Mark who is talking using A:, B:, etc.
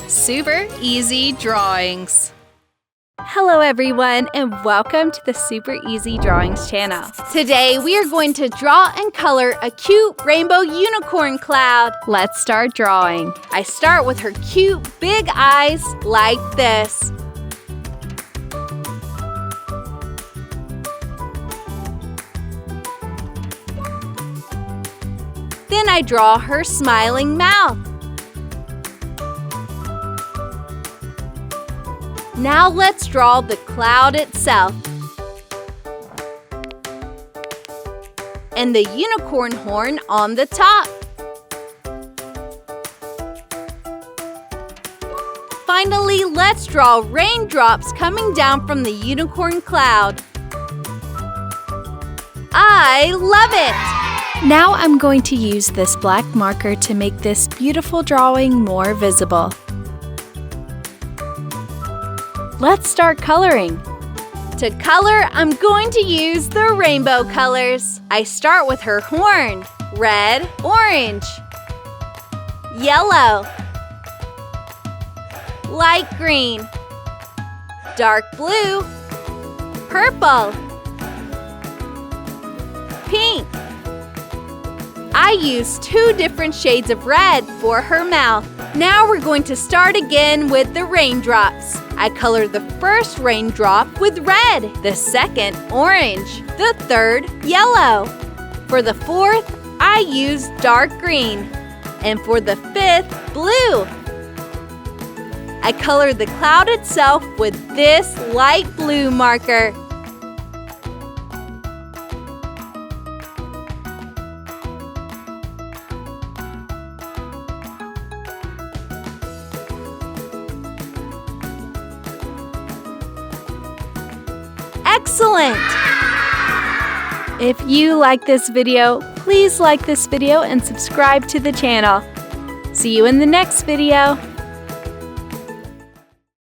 A: Super Easy Drawings.
B: Hello everyone, and welcome to the Super Easy Drawings channel. Today we are going to draw and color a cute rainbow unicorn cloud. Let's start drawing. I start with her cute big eyes like this. Then I draw her smiling mouth. Now let's draw the cloud itself. And the unicorn horn on the top. Finally, let's draw raindrops coming down from the unicorn cloud. I love it! Now I'm going to use this black marker to make this beautiful drawing more visible. Let's start coloring. To color, I'm going to use the rainbow colors. I start with her horn. Red, orange, yellow, light green, dark blue, purple, pink. I used 2 different shades of red for her mouth. Now we're going to start again with the raindrops. I color the first raindrop with red, the second orange, the third yellow. For the fourth, I use dark green, and for the fifth, blue. I color the cloud itself with this light blue marker. Excellent! If you like this video, please like this video and subscribe to the channel. See you in the next video.